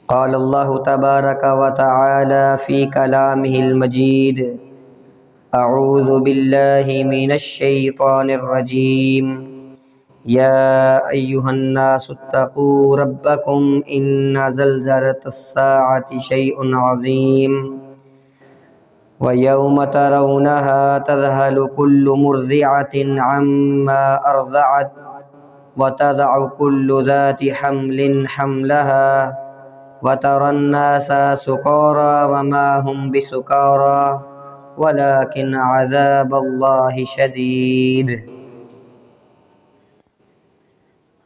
قال الله تبارك وتعالى في كلامه المجيد أعوذ بالله من الشيطان الرجيم يا أيها الناس اتقوا ربكم إن زلزلة الساعة شيء عظيم ويوم ترونها تذهل كل مرضعة عما أرضعت وتضع كل ذات حمل حملها وترى الناس سكارى وما هم بسكارى ولكن عذاب اللہ شدید۔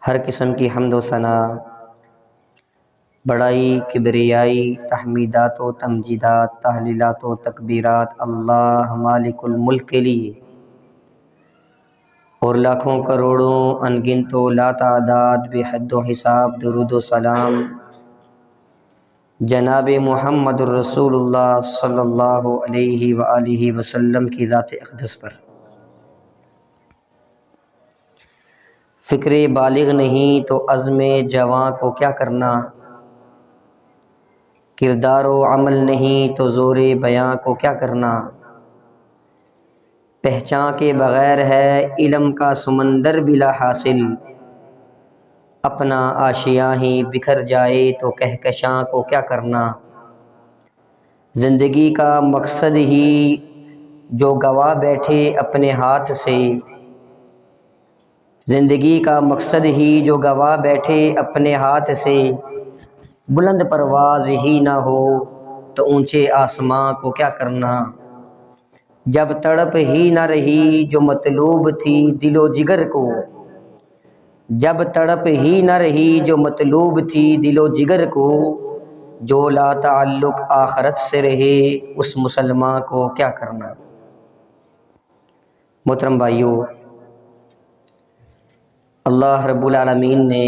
ہر قسم کی حمد و ثنا، بڑائی، کبریائی، تحمیدات و تمجیدات، تحلیلات و تکبیرات اللہ مالک الملک کے لیے، اور لاکھوں کروڑوں انگنت و لا تعداد بے حد و حساب درود و سلام جناب محمد الرسول اللہ صلی اللہ علیہ وآلہ وسلم کی ذات اقدس پر۔ فکر بالغ نہیں تو عزم جواں کو کیا کرنا، کردار و عمل نہیں تو زور بیاں کو کیا کرنا، پہچان کے بغیر ہے علم کا سمندر بلا حاصل، اپنا آشیاں ہی بکھر جائے تو کہکشاں کو کیا کرنا، زندگی کا مقصد ہی جو گوا بیٹھے اپنے ہاتھ سے، زندگی کا مقصد ہی جو گوا بیٹھے اپنے ہاتھ سے، بلند پرواز ہی نہ ہو تو اونچے آسماں کو کیا کرنا، جب تڑپ ہی نہ رہی جو مطلوب تھی دل و جگر کو، جب تڑپ ہی نہ رہی جو مطلوب تھی دل و جگر کو، جو لا تعلق آخرت سے رہے اس مسلمان کو کیا کرنا۔ محترم بھائیو، اللہ رب العالمین نے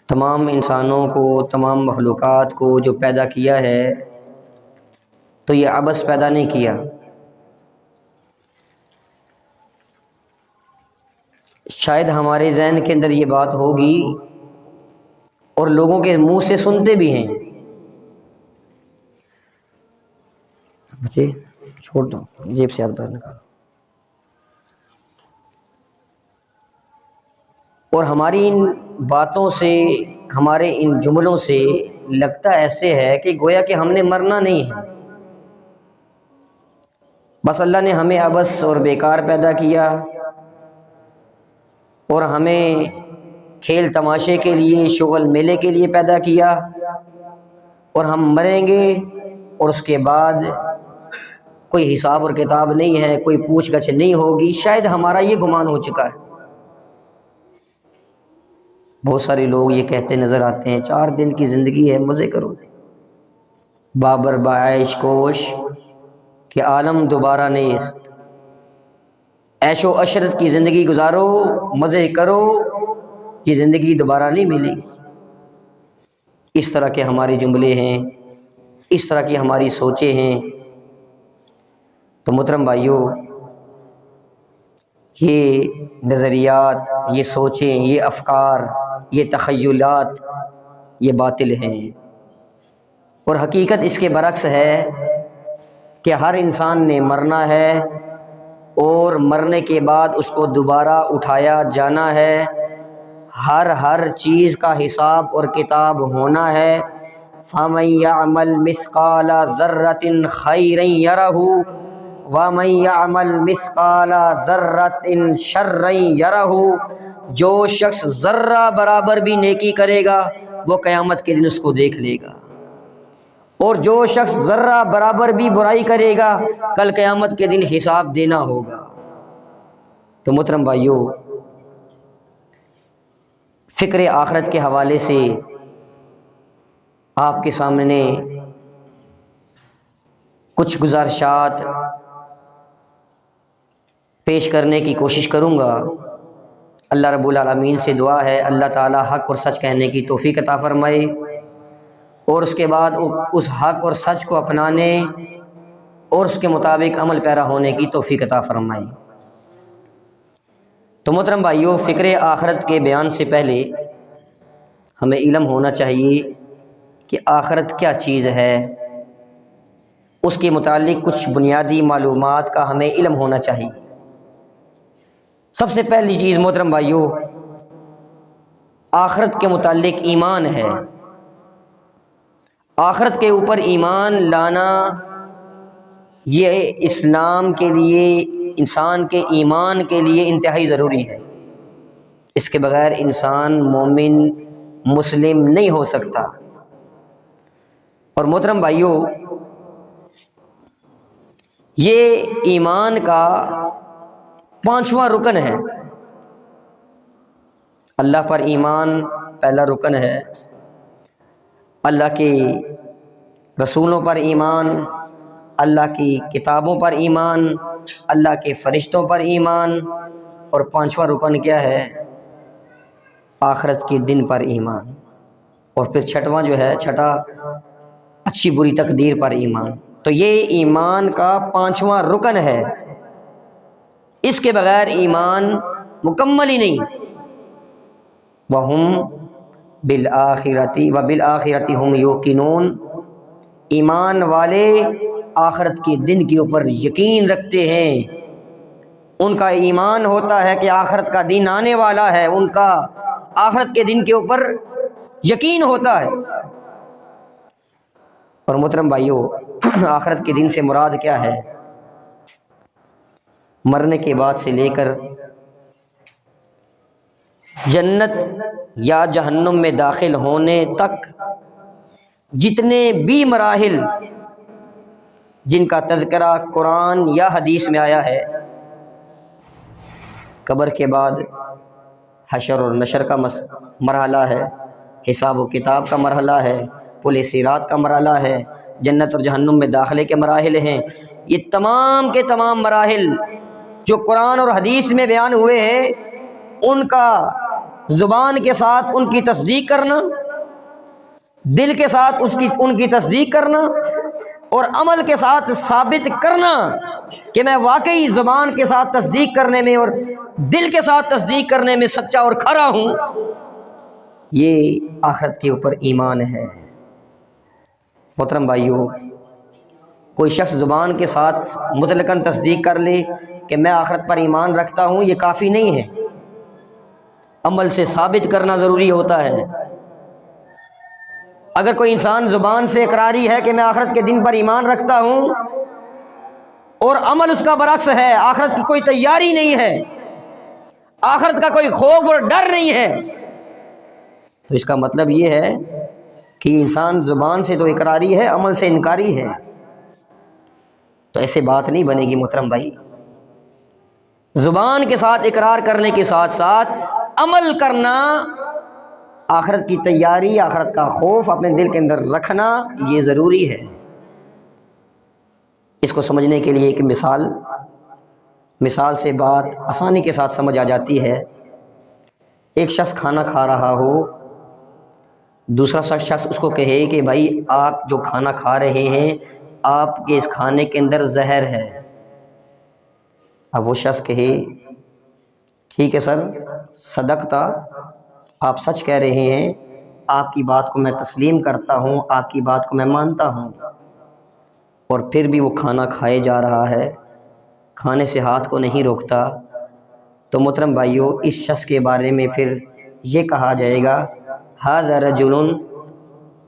تمام انسانوں کو، تمام مخلوقات کو جو پیدا کیا ہے تو یہ عبث پیدا نہیں کیا۔ شاید ہمارے ذہن کے اندر یہ بات ہوگی اور لوگوں کے منہ سے سنتے بھی ہیں، چھوڑ دو جیب سے ہاتھ باہر نکالو، اور ہماری ان باتوں سے، ہمارے ان جملوں سے لگتا ایسے ہے کہ گویا کہ ہم نے مرنا نہیں ہے، بس اللہ نے ہمیں عبث اور بیکار پیدا کیا اور ہمیں کھیل تماشے کے لیے، شغل میلے کے لیے پیدا کیا، اور ہم مریں گے اور اس کے بعد کوئی حساب اور کتاب نہیں ہے، کوئی پوچھ گچھ نہیں ہوگی۔ شاید ہمارا یہ گمان ہو چکا ہے۔ بہت سارے لوگ یہ کہتے نظر آتے ہیں 4 دن کی زندگی ہے، مزے کرو، بابر بعیش کوش کہ عالم دوبارہ نیست، عیش و عشرت کی زندگی گزارو، مزے کرو، یہ زندگی دوبارہ نہیں ملے گی۔ اس طرح کے ہمارے جملے ہیں، اس طرح کی ہماری سوچیں ہیں۔ تو محترم بھائیو، یہ نظریات، یہ سوچیں، یہ افکار، یہ تخیلات، یہ باطل ہیں، اور حقیقت اس کے برعکس ہے کہ ہر انسان نے مرنا ہے، اور مرنے کے بعد اس کو دوبارہ اٹھایا جانا ہے، ہر چیز کا حساب اور کتاب ہونا ہے۔ فَمَن يَعْمَلْ مِثْقَالَ ذَرَّةٍ خَيْرًا يَرَهُ وَمَن يَعْمَلْ مِثْقَالَ ذَرَّةٍ شَرًّا يَرَهُ، جو شخص ذرہ برابر بھی نیکی کرے گا وہ قیامت کے دن اس کو دیکھ لے گا، اور جو شخص ذرہ برابر بھی برائی کرے گا کل قیامت کے دن حساب دینا ہوگا۔ تو محترم بھائیو، فکر آخرت کے حوالے سے آپ کے سامنے کچھ گزارشات پیش کرنے کی کوشش کروں گا۔ اللہ رب العالمین سے دعا ہے اللہ تعالی حق اور سچ کہنے کی توفیق عطا فرمائے، اور اس کے بعد اس حق اور سچ کو اپنانے اور اس کے مطابق عمل پیرا ہونے کی توفیق عطا فرمائے۔ تو محترم بھائیوں، فکر آخرت کے بیان سے پہلے ہمیں علم ہونا چاہیے کہ آخرت کیا چیز ہے، اس کے متعلق کچھ بنیادی معلومات کا ہمیں علم ہونا چاہیے۔ سب سے پہلی چیز محترم بھائیوں، آخرت کے متعلق ایمان ہے۔ آخرت کے اوپر ایمان لانا یہ اسلام کے لیے، انسان کے ایمان کے لیے انتہائی ضروری ہے۔ اس کے بغیر انسان مومن مسلم نہیں ہو سکتا۔ اور محترم بھائیوں، یہ ایمان کا 5واں رکن ہے۔ اللہ پر ایمان پہلا رکن ہے، اللہ کے رسولوں پر ایمان، اللہ کی کتابوں پر ایمان، اللہ کے فرشتوں پر ایمان، اور 5واں رکن کیا ہے؟ آخرت کے دن پر ایمان، اور پھر 6واں جو ہے، چھٹا اچھی بری تقدیر پر ایمان۔ تو یہ ایمان کا 5واں رکن ہے، اس کے بغیر ایمان مکمل ہی نہیں۔ وَهُمْ بِالْآخِرَةِ وَبِالْآخِرَةِ هُمْ يُوقِنُونَ، ایمان والے آخرت کے دن کے اوپر یقین رکھتے ہیں، ان کا ایمان ہوتا ہے کہ آخرت کا دن آنے والا ہے، ان کا آخرت کے دن کے اوپر یقین ہوتا ہے۔ اور محترم بھائیوں، آخرت کے دن سے مراد کیا ہے؟ مرنے کے بعد سے لے کر جنت یا جہنم میں داخل ہونے تک جتنے بھی مراحل جن کا تذکرہ قرآن یا حدیث میں آیا ہے، قبر کے بعد حشر اور نشر کا مرحلہ ہے، حساب و کتاب کا مرحلہ ہے، پل صراط کا مرحلہ ہے، جنت اور جہنم میں داخلے کے مراحل ہیں۔ یہ تمام کے تمام مراحل جو قرآن اور حدیث میں بیان ہوئے ہیں، ان کا زبان کے ساتھ ان کی تصدیق کرنا، دل کے ساتھ ان کی تصدیق کرنا، اور عمل کے ساتھ ثابت کرنا کہ میں واقعی زبان کے ساتھ تصدیق کرنے میں اور دل کے ساتھ تصدیق کرنے میں سچا اور کھرا ہوں، یہ آخرت کے اوپر ایمان ہے۔ محترم بھائیوں، کوئی شخص زبان کے ساتھ مطلقاً تصدیق کر لے کہ میں آخرت پر ایمان رکھتا ہوں، یہ کافی نہیں ہے، عمل سے ثابت کرنا ضروری ہوتا ہے۔ اگر کوئی انسان زبان سے اقراری ہے کہ میں آخرت کے دن پر ایمان رکھتا ہوں، اور عمل اس کا برعکس ہے، آخرت کی کوئی تیاری نہیں ہے، آخرت کا کوئی خوف اور ڈر نہیں ہے، تو اس کا مطلب یہ ہے کہ انسان زبان سے تو اقراری ہے، عمل سے انکاری ہے۔ تو ایسے بات نہیں بنے گی محترم بھائی۔ زبان کے ساتھ اقرار کرنے کے ساتھ ساتھ عمل کرنا، آخرت کی تیاری، آخرت کا خوف اپنے دل کے اندر رکھنا، یہ ضروری ہے۔ اس کو سمجھنے کے لیے ایک مثال سے بات آسانی کے ساتھ سمجھ آ جاتی ہے۔ ایک شخص کھانا کھا رہا ہو، دوسرا شخص اس کو کہے کہ بھائی آپ جو کھانا کھا رہے ہیں، آپ کے اس کھانے کے اندر زہر ہے۔ اب وہ شخص کہے ٹھیک ہے سر، صدقتا، آپ سچ کہہ رہے ہیں، آپ کی بات کو میں تسلیم کرتا ہوں، آپ کی بات کو میں مانتا ہوں، اور پھر بھی وہ کھانا کھائے جا رہا ہے، کھانے سے ہاتھ کو نہیں روکتا، تو محترم بھائیوں، اس شخص کے بارے میں پھر یہ کہا جائے گا ھذا رجل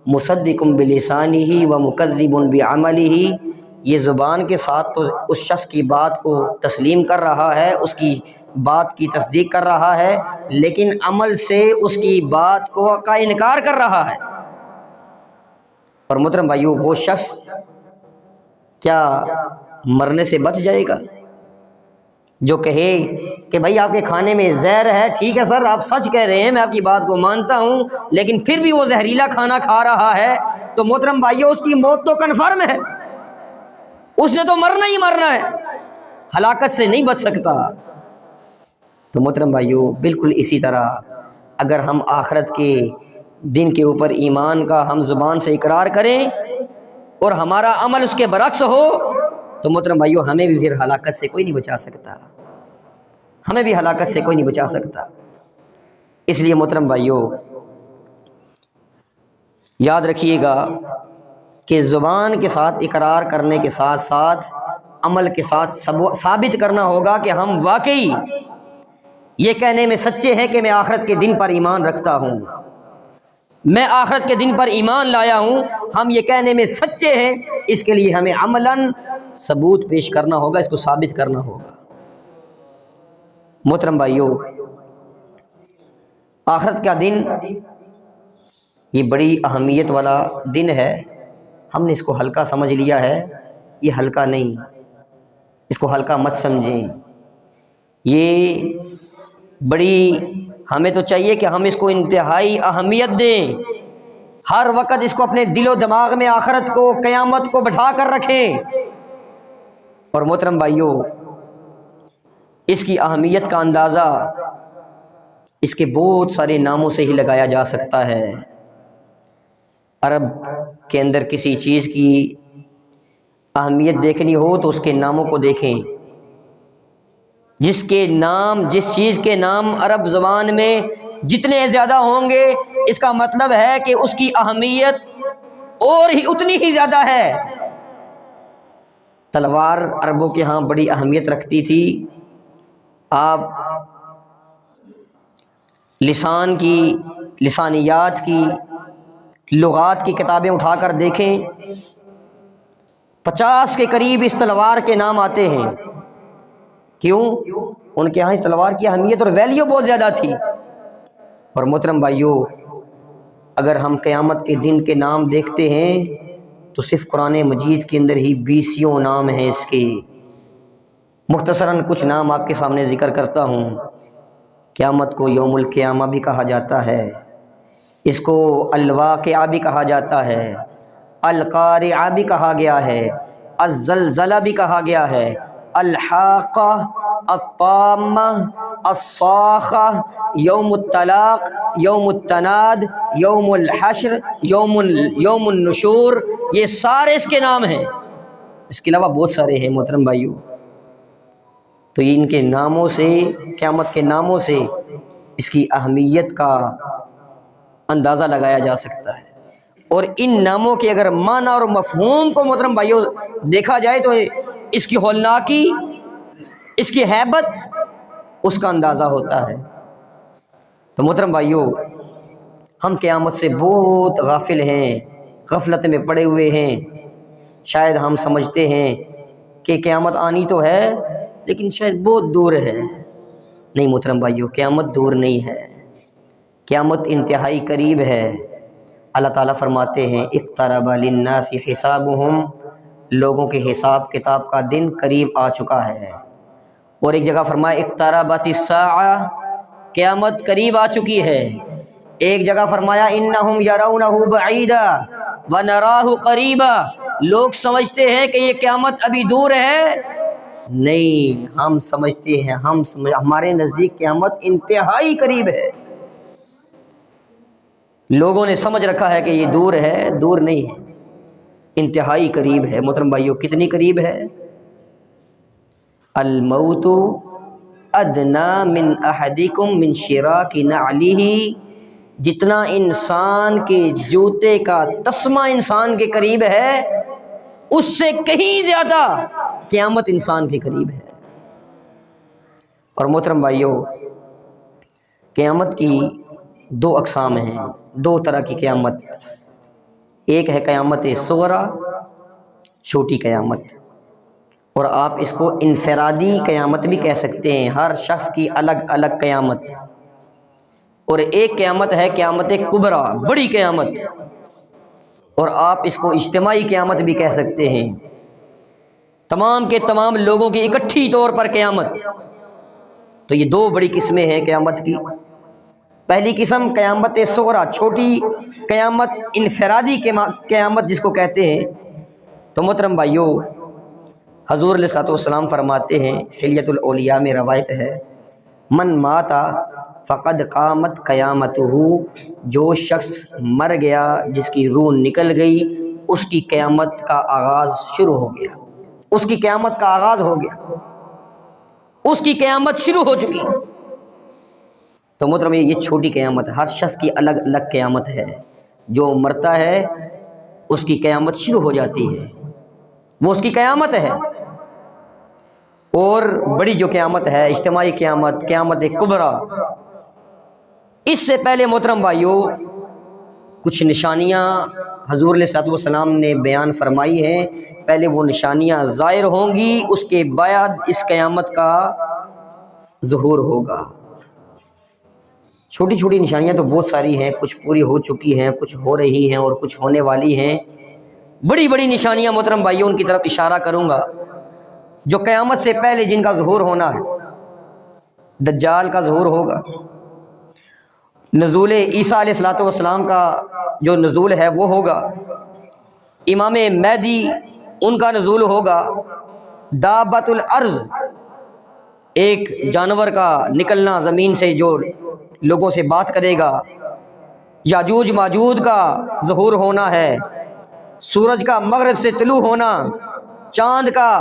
مصدق بلسانہ ومکذب بعملہ، یہ زبان کے ساتھ تو اس شخص کی بات کو تسلیم کر رہا ہے، اس کی بات کی تصدیق کر رہا ہے، لیکن عمل سے اس کی بات کا انکار کر رہا ہے۔ اور محترم بھائیوں، وہ شخص کیا مرنے سے بچ جائے گا؟ جو کہے کہ بھائی آپ کے کھانے میں زہر ہے، ٹھیک ہے سر آپ سچ کہہ رہے ہیں، میں آپ کی بات کو مانتا ہوں، لیکن پھر بھی وہ زہریلا کھانا کھا رہا ہے، تو محترم بھائیوں اس کی موت تو کنفرم ہے، اس نے تو مرنا ہی مرنا ہے، ہلاکت سے نہیں بچ سکتا۔ تو محترم بھائیوں، بالکل اسی طرح اگر ہم آخرت کے دن کے اوپر ایمان کا ہم زبان سے اقرار کریں اور ہمارا عمل اس کے برعکس ہو، تو محترم بھائیوں ہمیں بھی پھر ہلاکت سے کوئی نہیں بچا سکتا۔ ہمیں بھی ہلاکت سے کوئی نہیں بچا سکتا۔ اس لیے محترم بھائیوں، یاد رکھیے گا کہ زبان کے ساتھ اقرار کرنے کے ساتھ ساتھ عمل کے ساتھ ثابت کرنا ہوگا کہ ہم واقعی یہ کہنے میں سچے ہیں کہ میں آخرت کے دن پر ایمان رکھتا ہوں، میں آخرت کے دن پر ایمان لایا ہوں، ہم یہ کہنے میں سچے ہیں۔ اس کے لیے ہمیں عملاً ثبوت پیش کرنا ہوگا، اس کو ثابت کرنا ہوگا۔ محترم بھائیوں، آخرت کا دن یہ بڑی اہمیت والا دن ہے۔ ہم نے اس کو ہلکا سمجھ لیا ہے، یہ ہلکا نہیں، اس کو ہلکا مت سمجھیں۔ یہ بڑی، ہمیں تو چاہیے کہ ہم اس کو انتہائی اہمیت دیں، ہر وقت اس کو اپنے دل و دماغ میں آخرت کو، قیامت کو بٹھا کر رکھیں۔ اور محترم بھائیوں، اس کی اہمیت کا اندازہ اس کے بہت سارے ناموں سے ہی لگایا جا سکتا ہے۔ عرب کے اندر کسی چیز کی اہمیت دیکھنی ہو تو اس کے ناموں کو دیکھیں۔ جس کے نام، جس چیز کے نام عرب زبان میں جتنے زیادہ ہوں گے، اس کا مطلب ہے کہ اس کی اہمیت اور ہی اتنی ہی زیادہ ہے۔ تلوار عربوں کے ہاں بڑی اہمیت رکھتی تھی۔ آپ لسان کی، لسانیات کی، لغات کی کتابیں اٹھا کر دیکھیں، 50 کے قریب اس تلوار کے نام آتے ہیں۔ کیوں؟ ان کے ہاں اس تلوار کی اہمیت اور ویلیو بہت زیادہ تھی۔ اور محترم بھائیوں، اگر ہم قیامت کے دن کے نام دیکھتے ہیں تو صرف قرآن مجید کے اندر ہی 20 نام ہیں اس کے۔ مختصراً کچھ نام آپ کے سامنے ذکر کرتا ہوں۔ قیامت کو یوم القیامہ بھی کہا جاتا ہے، اس کو الواقعہ بھی کہا جاتا ہے، القارعہ بھی کہا گیا ہے، الزلزلہ بھی کہا گیا ہے، الحاقہ، الطامہ، الصاخہ، یوم الطلاق، یوم التناد، یوم الحشر، یوم النشور، یہ سارے اس کے نام ہیں۔ اس کے علاوہ بہت سارے ہیں محترم بھائیوں۔ تو ان کے ناموں سے، قیامت کے ناموں سے اس کی اہمیت کا اندازہ لگایا جا سکتا ہے۔ اور ان ناموں کے اگر معنی اور مفہوم کو محترم بھائیوں دیکھا جائے تو اس کی ہولناکی، اس کی ہیبت، اس کا اندازہ ہوتا ہے۔ تو محترم بھائیوں، ہم قیامت سے بہت غافل ہیں، غفلت میں پڑے ہوئے ہیں۔ شاید ہم سمجھتے ہیں کہ قیامت آنی تو ہے لیکن شاید بہت دور ہے۔ نہیں محترم بھائیوں، قیامت دور نہیں ہے، قیامت انتہائی قریب ہے۔ اللہ تعالیٰ فرماتے ہیں اقترب للناس حسابہم، لوگوں کے حساب کتاب کا دن قریب آ چکا ہے۔ اور ایک جگہ فرمایا اقتربت الساعہ، قیامت قریب آ چکی ہے۔ ایک جگہ فرمایا انہم یرونہ بعیدا ونراہ قریبا، لوگ سمجھتے ہیں کہ یہ قیامت ابھی دور ہے، نہیں، ہم سمجھتے ہیں، ہمارے نزدیک قیامت انتہائی قریب ہے۔ لوگوں نے سمجھ رکھا ہے کہ یہ دور ہے، دور نہیں ہے، انتہائی قریب ہے۔ محترم بھائیوں، کتنی قریب ہے؟ الموت ادنا من احدکم من شراک نعلہ، جتنا انسان کے جوتے کا تسمہ انسان کے قریب ہے، اس سے کہیں زیادہ قیامت انسان کے قریب ہے۔ اور محترم بھائیوں، قیامت کی 2 اقسام ہیں، 2 طرح کی قیامت۔ ایک ہے قیامت صغریٰ، چھوٹی قیامت، اور آپ اس کو انفرادی قیامت بھی کہہ سکتے ہیں، ہر شخص کی الگ الگ قیامت۔ اور ایک قیامت ہے قیامت کبریٰ، بڑی قیامت، اور آپ اس کو اجتماعی قیامت بھی کہہ سکتے ہیں، تمام کے تمام لوگوں کی اکٹھی طور پر قیامت۔ تو یہ 2 بڑی قسمیں ہیں قیامت کی۔ پہلی قسم قیامت صغریٰ، چھوٹی قیامت، انفرادی قیامت جس کو کہتے ہیں۔ تو محترم بھائیوں، حضور علیہ الصلوۃ والسلام فرماتے ہیں، حلیۃ الاولیاء میں روایت ہے، من مات فقد قامت قیامتہ، جو شخص مر گیا، جس کی روح نکل گئی، اس کی قیامت کا آغاز شروع ہو گیا، اس کی قیامت کا آغاز ہو گیا۔ اس کی قیامت شروع ہو چکی۔ تو محترم یہ چھوٹی قیامت ہے، ہر شخص کی الگ الگ قیامت ہے۔ جو مرتا ہے اس کی قیامت شروع ہو جاتی ہے، وہ اس کی قیامت ہے۔ اور بڑی جو قیامت ہے، اجتماعی قیامت، قیامت کبریٰ، اس سے پہلے محترم بھائیوں کچھ نشانیاں حضور علیہ الصلوۃ والسلام نے بیان فرمائی ہیں۔ پہلے وہ نشانیاں ظاہر ہوں گی، اس کے بعد اس قیامت کا ظہور ہوگا۔ چھوٹی چھوٹی نشانیاں تو بہت ساری ہیں، کچھ پوری ہو چکی ہیں، کچھ ہو رہی ہیں اور کچھ ہونے والی ہیں۔ بڑی بڑی نشانیاں محترم بھائیوں ان کی طرف اشارہ کروں گا جو قیامت سے پہلے جن کا ظہور ہونا ہے۔ دجال کا ظہور ہوگا، نزول عیسیٰ علیہ الصلوۃ والسلام کا جو نزول ہے وہ ہوگا، امام مہدی ان کا نزول ہوگا، دابۃ الارض ایک جانور کا نکلنا زمین سے جو لوگوں سے بات کرے گا، یاجوج ماجوج کا ظہور ہونا ہے، سورج کا مغرب سے طلوع ہونا، چاند کا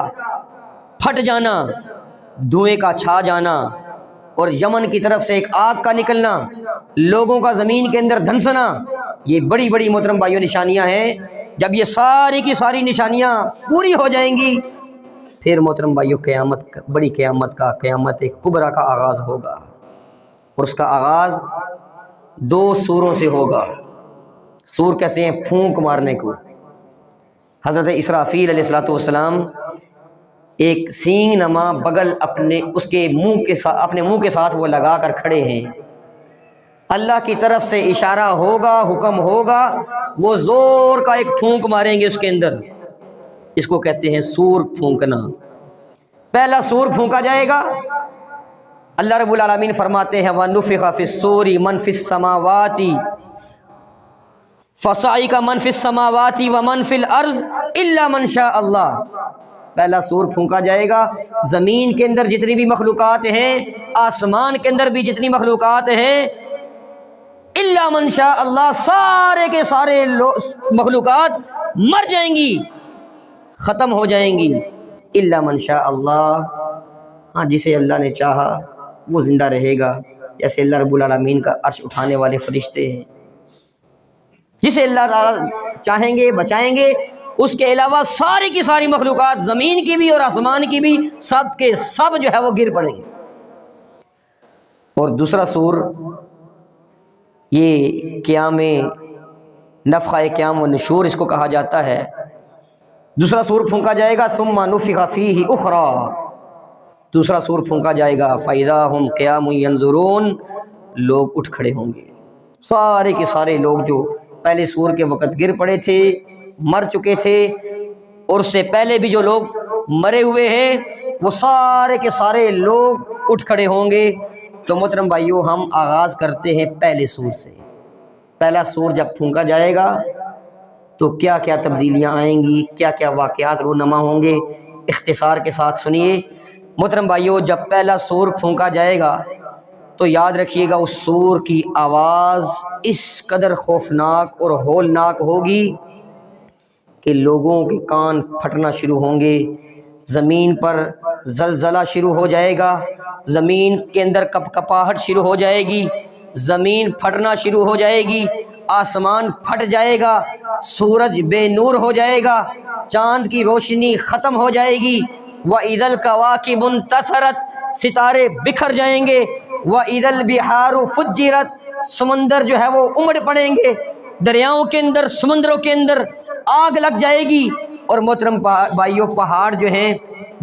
پھٹ جانا، دھوئیں کا چھا جانا، اور یمن کی طرف سے ایک آگ کا نکلنا، لوگوں کا زمین کے اندر دھنسنا، یہ بڑی بڑی محترم بھائیوں نشانیاں ہیں۔ جب یہ ساری کی ساری نشانیاں پوری ہو جائیں گی پھر محترم بھائیوں قیامت، بڑی قیامت کا، قیامت کبریٰ کا آغاز ہوگا، اور اس کا آغاز دو سوروں سے ہوگا۔ سور کہتے ہیں پھونک مارنے کو۔ حضرت اسرافیل علیہ الصلوۃ والسلام ایک سینگ نما بغل اپنے منہ کے ساتھ وہ لگا کر کھڑے ہیں۔ اللہ کی طرف سے اشارہ ہوگا، حکم ہوگا، وہ زور کا ایک پھونک ماریں گے اس کے اندر۔ اس کو کہتے ہیں سور پھونکنا۔ پہلا سور پھونکا جائے گا، اللہ رب العالمین فرماتے ہیں وَنُفِخَ فِي الصُّورِ مَنْ فِي السَّمَاوَاتِ فَصَعِقَ مَنْ فِي السَّمَاوَاتِ وَمَنْ فِي الْأَرْضِ إِلَّا مَنْ شَاءَ اللَّهُ۔ پہلا سور پھونکا جائے گا، زمین کے اندر جتنی بھی مخلوقات ہیں، آسمان کے اندر بھی جتنی مخلوقات ہیں، الا من شاء اللہ، سارے کے سارے مخلوقات مر جائیں گی، ختم ہو جائیں گی، الا من شاء اللہ، ہاں جسے اللہ نے چاہا وہ زندہ رہے گا، جیسے اللہ رب العالمین کا عرش اٹھانے والے فرشتے ہیں، جسے اللہ تعالیٰ چاہیں گے بچائیں گے۔ اس کے علاوہ ساری کی ساری مخلوقات، زمین کی بھی اور آسمان کی بھی، سب کے سب جو ہے وہ گر پڑیں گے۔ اور دوسرا سور، یہ قیام، نفخہ قیام و نشور اس کو کہا جاتا ہے۔ دوسرا سور پھونکا جائے گا، ثم نفخ فیہ اخری، دوسرا سور پھونکا جائے گا، فاذا ہم قیام ینظرون، لوگ اٹھ کھڑے ہوں گے، سارے کے سارے لوگ جو پہلے سور کے وقت گر پڑے تھے، مر چکے تھے، اور اس سے پہلے بھی جو لوگ مرے ہوئے ہیں، وہ سارے کے سارے لوگ اٹھ کھڑے ہوں گے۔ تو محترم بھائیو ہم آغاز کرتے ہیں پہلے سور سے۔ پہلا سور جب پھونکا جائے گا تو کیا کیا تبدیلیاں آئیں گی، کیا کیا واقعات رونما ہوں گے، اختصار کے ساتھ سنیے۔ محترم بھائیو جب پہلا سور پھونکا جائے گا تو یاد رکھیے گا اس سور کی آواز اس قدر خوفناک اور ہولناک ہوگی کہ لوگوں کے کان پھٹنا شروع ہوں گے، زمین پر زلزلہ شروع ہو جائے گا، زمین کے اندر کپ کپاہٹ شروع ہو جائے گی، زمین پھٹنا شروع ہو جائے گی، آسمان پھٹ جائے گا، سورج بے نور ہو جائے گا، چاند کی روشنی ختم ہو جائے گی، وَإِذَا الْكَوَاكِبُ انتَثَرَتْ، ستارے بکھر جائیں گے، وَإِذَا الْبِحَارُ فُجِّرَتْ، سمندر جو ہے وہ امڑ پڑیں گے، دریاؤں کے اندر، سمندروں کے اندر آگ لگ جائے گی، اور محترم بھائیوں پہاڑ جو ہیں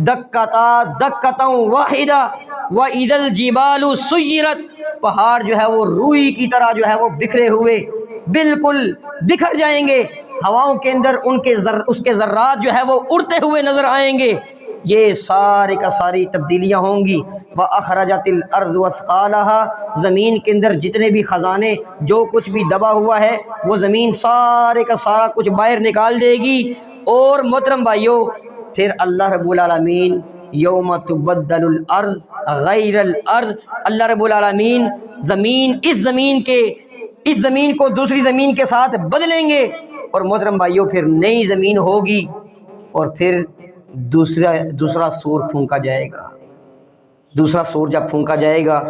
دکتا دکتا واحدہ، وَإِذَا الْجِبَالُ سُيِّرَتْ، پہاڑ جو ہے وہ روئی کی طرح جو ہے وہ بکھرے ہوئے بالکل بکھر جائیں گے، ہواؤں کے اندر اس کے ذرات جو ہے وہ اڑتے ہوئے نظر آئیں گے۔ یہ سارے کا ساری تبدیلیاں ہوں گی۔ وَأَخْرَجَتِ الْأَرْضُ أَثْقَالَهَا، زمین کے اندر جتنے بھی خزانے، جو کچھ بھی دبا ہوا ہے، وہ زمین سارے کا سارا کچھ باہر نکال دے گی۔ اور محترم بھائیوں پھر اللہ رب العالمین یوم تبدل الارض غیر الارض، اللہ رب العالمین اس زمین کو دوسری زمین کے ساتھ بدلیں گے، اور محترم بھائیوں پھر نئی زمین ہوگی، اور پھر دوسرا سور پھونکا جائے گا۔ دوسرا سور جب پھونکا جائے گا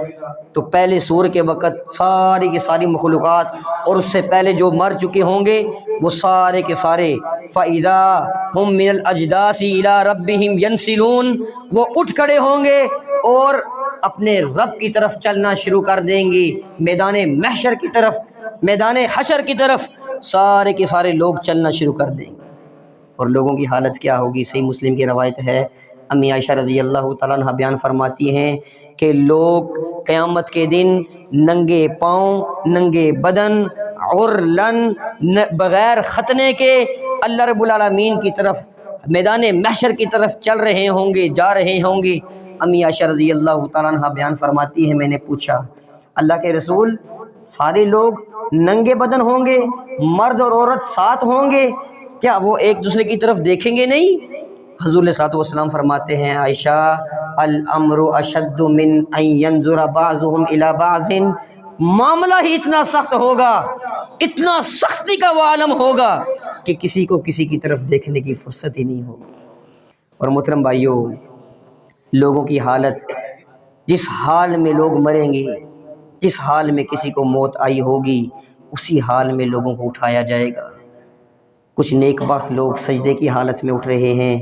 تو پہلے سور کے وقت ساری کی ساری مخلوقات اور اس سے پہلے جو مر چکے ہوں گے وہ سارے کے سارے فَإِذَا هُمْ مِنَ الْأَجْدَاثِ إِلَىٰ رَبِّهِمْ يَنْسِلُونَ، وہ اٹھ کھڑے ہوں گے اور اپنے رب کی طرف چلنا شروع کر دیں گے، میدان محشر کی طرف، میدان حشر کی طرف سارے کے سارے لوگ چلنا شروع کر دیں گے۔ اور لوگوں کی حالت کیا ہوگی؟ صحیح مسلم کی روایت ہے، امی عائشہ رضی اللہ تعالیٰ عنہ بیان فرماتی ہیں کہ لوگ قیامت کے دن ننگے پاؤں، ننگے بدن، عرلن، بغیر ختنے کے اللہ رب العالمین کی طرف، میدان محشر کی طرف چل رہے ہوں گے، جا رہے ہوں گے۔ امی عائشہ رضی اللہ تعالیٰ عنہ بیان فرماتی ہیں، میں نے پوچھا اللہ کے رسول سارے لوگ ننگے بدن ہوں گے، مرد اور عورت ساتھ ہوں گے، کیا وہ ایک دوسرے کی طرف دیکھیں گے نہیں؟ حضور علیہ الصلوۃ والسلام فرماتے ہیں عائشہ الامر اشد من ان ينظر بعضهم الى بعض، معاملہ ہی اتنا سخت ہوگا، اتنا سختی کا وہ عالم ہوگا کہ کسی کو کسی کی طرف دیکھنے کی فرصت ہی نہیں ہوگی۔ اور محترم بھائیوں، لوگوں کی حالت، جس حال میں لوگ مریں گے، جس حال میں کسی کو موت آئی ہوگی، اسی حال میں لوگوں کو اٹھایا جائے گا۔ کچھ نیک بخت لوگ سجدے کی حالت میں اٹھ رہے ہیں،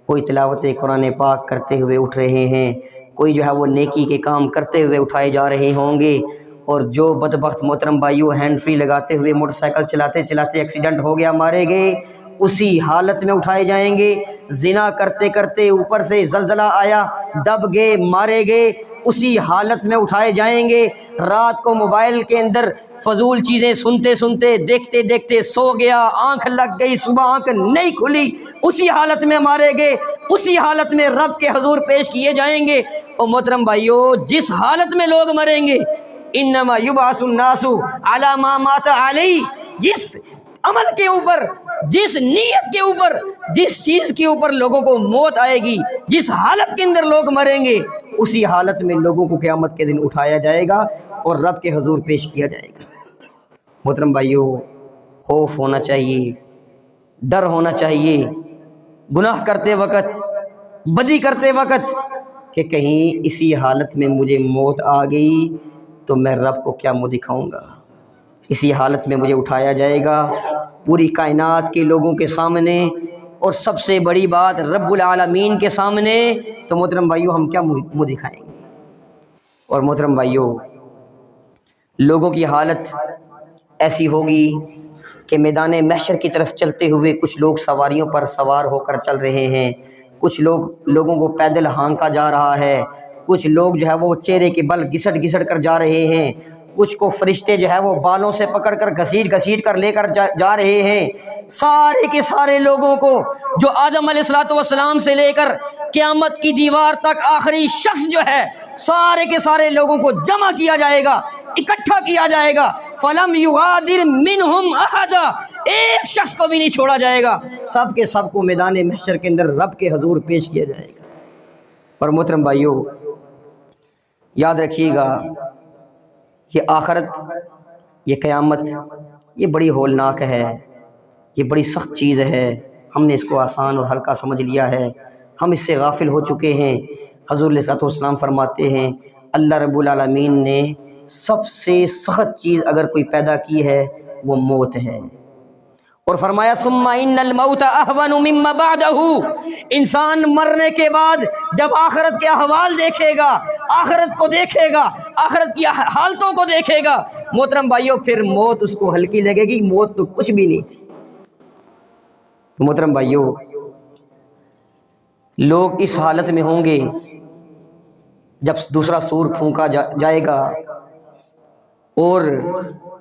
کوئی تلاوت قرآن پاک کرتے ہوئے اٹھ رہے ہیں، کوئی جو ہے وہ نیکی کے کام کرتے ہوئے اٹھائے جا رہے ہوں گے، اور جو بدبخت محترم بھائیوں ہینڈ فری لگاتے ہوئے موٹر سائیکل چلاتے چلاتے ایکسیڈنٹ ہو گیا، مارے گئے، اسی حالت میں اٹھائے جائیں گے۔ زنا کرتے کرتے اوپر سے زلزلہ آیا، دب گئے، مارے گئے، اسی حالت میں اٹھائے جائیں گے۔ رات کو موبائل کے اندر فضول چیزیں سنتے سنتے، دیکھتے دیکھتے سو گیا، آنکھ لگ گئی، صبح آنکھ نہیں کھلی، اسی حالت میں مارے گئے، اسی حالت میں رب کے حضور پیش کیے جائیں گے۔ اور محترم بھائیوں، جس حالت میں لوگ مریں گے، انما یبعث الناس علی ما مات علی، جس عمل کے اوپر، جس نیت کے اوپر، جس چیز کے اوپر لوگوں کو موت آئے گی، جس حالت کے اندر لوگ مریں گے، اسی حالت میں لوگوں کو قیامت کے دن اٹھایا جائے گا اور رب کے حضور پیش کیا جائے گا۔ محترم بھائیوں، خوف ہونا چاہیے، ڈر ہونا چاہیے گناہ کرتے وقت، بدی کرتے وقت، کہ کہیں اسی حالت میں مجھے موت آ گئی تو میں رب کو کیا منہ دکھاؤں گا۔ اسی حالت میں مجھے اٹھایا جائے گا پوری کائنات کے لوگوں کے سامنے، اور سب سے بڑی بات رب العالمین کے سامنے، تو محترم بھائیوں ہم کیا منہ دکھائیں گے؟ اور محترم بھائیوں، لوگوں کی حالت ایسی ہوگی کہ میدان محشر کی طرف چلتے ہوئے کچھ لوگ سواریوں پر سوار ہو کر چل رہے ہیں، کچھ لوگوں کو پیدل ہانکا جا رہا ہے، کچھ لوگ جو ہے وہ چہرے کے بل گھسٹ گھسٹ کر جا رہے ہیں، کچھ کو فرشتے جو ہے وہ بالوں سے پکڑ کر گھسیٹ گھسیٹ کر لے کر جا رہے ہیں۔ سارے کے سارے لوگوں کو، جو آدم علیہ الصلوۃ والسلام سے لے کر قیامت کی دیوار تک آخری شخص جو ہے، سارے کے سارے لوگوں کو جمع کیا جائے گا، اکٹھا کیا جائے گا۔ فلم یغادر منہم احدا، ایک شخص کو بھی نہیں چھوڑا جائے گا، سب کے سب کو میدان محشر کے اندر رب کے حضور پیش کیا جائے گا۔ اور محترم بھائیوں، یاد رکھیے گا، یہ آخرت، یہ قیامت، یہ بڑی ہولناک ہے، یہ بڑی سخت چیز ہے۔ ہم نے اس کو آسان اور ہلکا سمجھ لیا ہے، ہم اس سے غافل ہو چکے ہیں۔ حضور علیہ الصلوۃ والسلام فرماتے ہیں اللہ رب العالمین نے سب سے سخت چیز اگر کوئی پیدا کی ہے وہ موت ہے، اور فرمایا ثم ان الموت اہون مما بعدہ، انسان مرنے کے بعد جب آخرت کے احوال دیکھے گا، آخرت کو دیکھے گا، آخرت کی حالتوں کو دیکھے گا، محترم بھائیوں، پھر موت اس کو ہلکی لگے گی، موت تو کچھ بھی نہیں تھی۔ تو محترم بھائیوں، لوگ اس حالت میں ہوں گے جب دوسرا سور پھونکا جائے گا، اور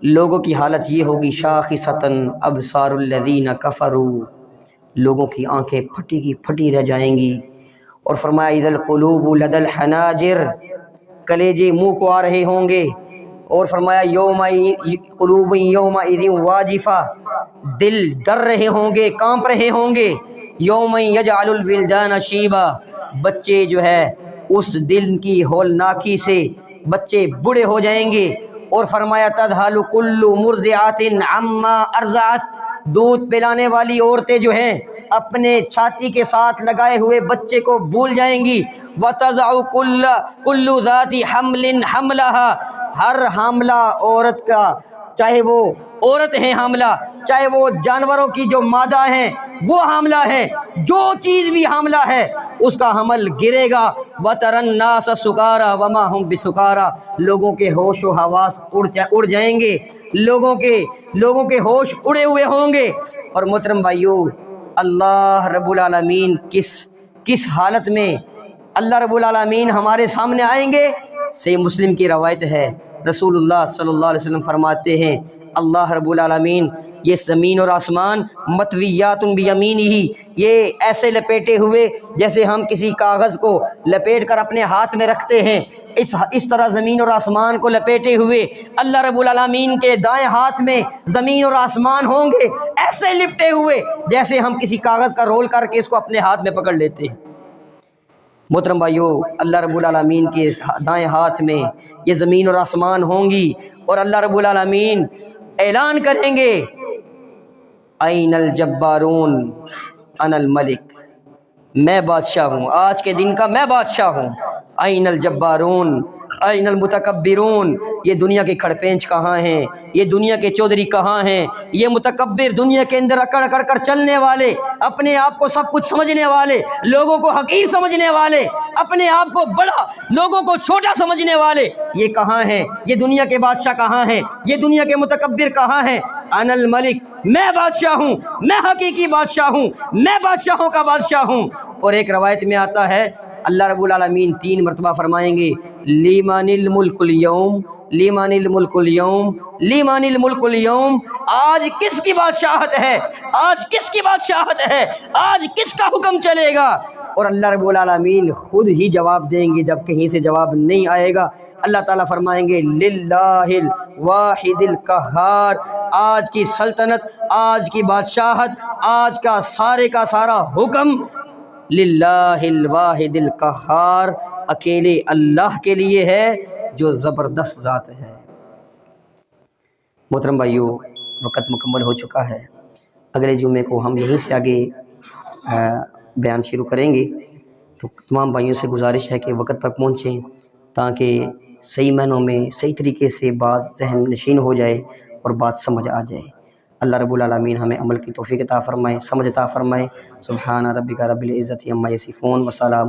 لوگوں کی حالت یہ ہوگی شاخصۃ ابصار الذین کفروا، لوگوں کی آنکھیں پھٹی کی پھٹی رہ جائیں گی۔ اور فرمایا اذا القلوب لدى الحناجر، کلیجے منہ کو آ رہے ہوں گے، اور فرمایا یوم قلوب یومئذ واجفہ، دل ڈر رہے ہوں گے، کانپ رہے ہوں گے۔ یوم یجعل الولدان شیبا، بچے جو ہے اس دل کی ہولناکی سے بچے بوڑھے ہو جائیں گے۔ اور فرمایا تذہل کل مرضعۃ عما ارضعت، دودھ پلانے والی عورتیں جو ہیں اپنے چھاتی کے ساتھ لگائے ہوئے بچے کو بھول جائیں گی۔ وَتَضَعُ كُلُّ ذَاتِ حَمْلٍ حَمْلَهَا، ہر حاملہ عورت کا، چاہے وہ عورت ہیں حاملہ، چاہے وہ جانوروں کی جو مادہ ہیں وہ حاملہ ہیں، جو چیز بھی حاملہ ہے اس کا حمل گرے گا۔ وَتَرَى النَّاسَ سُكَارَىٰ وَمَا هُمْ بِسُكَارَىٰ، لوگوں کے ہوش و حواس اڑ جائیں گے، لوگوں کے ہوش اڑے ہوئے ہوں گے۔ اور محترم بھائیو، اللہ رب العالمین کس حالت میں اللہ رب العالمین ہمارے سامنے آئیں گے؟ صحیح مسلم کی روایت ہے، رسول اللہ صلی اللہ علیہ وسلم فرماتے ہیں اللہ رب العالمین یہ زمین اور آسمان مطویات بیمینہ، یہ ایسے لپیٹے ہوئے جیسے ہم کسی کاغذ کو لپیٹ کر اپنے ہاتھ میں رکھتے ہیں، اس طرح زمین اور آسمان کو لپیٹے ہوئے اللہ رب العالمین کے دائیں ہاتھ میں زمین اور آسمان ہوں گے، ایسے لپٹے ہوئے جیسے ہم کسی کاغذ کا رول کر کے اس کو اپنے ہاتھ میں پکڑ لیتے ہیں۔ محترم بھائیو، اللہ رب العالمین کے دائیں ہاتھ میں یہ زمین اور آسمان ہوں گی، اور اللہ رب العالمین اعلان کریں گے این الجبارون انا الملک، میں بادشاہ ہوں، آج کے دن کا میں بادشاہ ہوں۔ این الجبارون این المتکبرون، یہ دنیا کے کھڑ پینچ کہاں ہیں، یہ دنیا کے چودھری کہاں ہیں، یہ متکبر دنیا کے اندر اکڑ اکڑ کر چلنے والے، اپنے آپ کو سب کچھ سمجھنے والے، لوگوں کو حقیر سمجھنے والے، اپنے آپ کو بڑا لوگوں کو چھوٹا سمجھنے والے، یہ کہاں ہیں؟ یہ دنیا کے بادشاہ کہاں ہیں؟ یہ دنیا کے متکبر کہاں ہیں؟ انا الملک، میں بادشاہ ہوں، میں حقیقی بادشاہ ہوں، میں بادشاہوں کا بادشاہ ہوں۔ اور ایک روایت میں آتا ہے اللہ رب العالمین 3 مرتبہ فرمائیں گے لمن الملک اليوم، لمن الملک اليوم، لمن الملک اليوم، آج کس کی بادشاہت ہے، آج کس کی بادشاہت ہے، آج کس کا حکم چلے گا؟ اور اللہ رب العالمین خود ہی جواب دیں گے جب کہیں سے جواب نہیں آئے گا۔ اللہ تعالیٰ فرمائیں گے للہ الواحد القہار، آج کی سلطنت، آج کی بادشاہت، آج کا سارا حکم للہ الواحد القہار، اکیلے اللہ کے لیے ہے جو زبردست ذات ہے۔ محترم بھائیو، وقت مکمل ہو چکا ہے، اگلے جمعے کو ہم یہیں سے آگے بیان شروع کریں گے، تو تمام بھائیوں سے گزارش ہے کہ وقت پر پہنچیں تاکہ صحیح معنوں میں صحیح طریقے سے بات ذہن نشین ہو جائے اور بات سمجھ آ جائے۔ اللہ رب العالمین ہمیں عمل کی توفیق عطا فرمائے، سمجھ عطا فرمائے۔ سبحان ربک رب العزت عما یصفون وسلام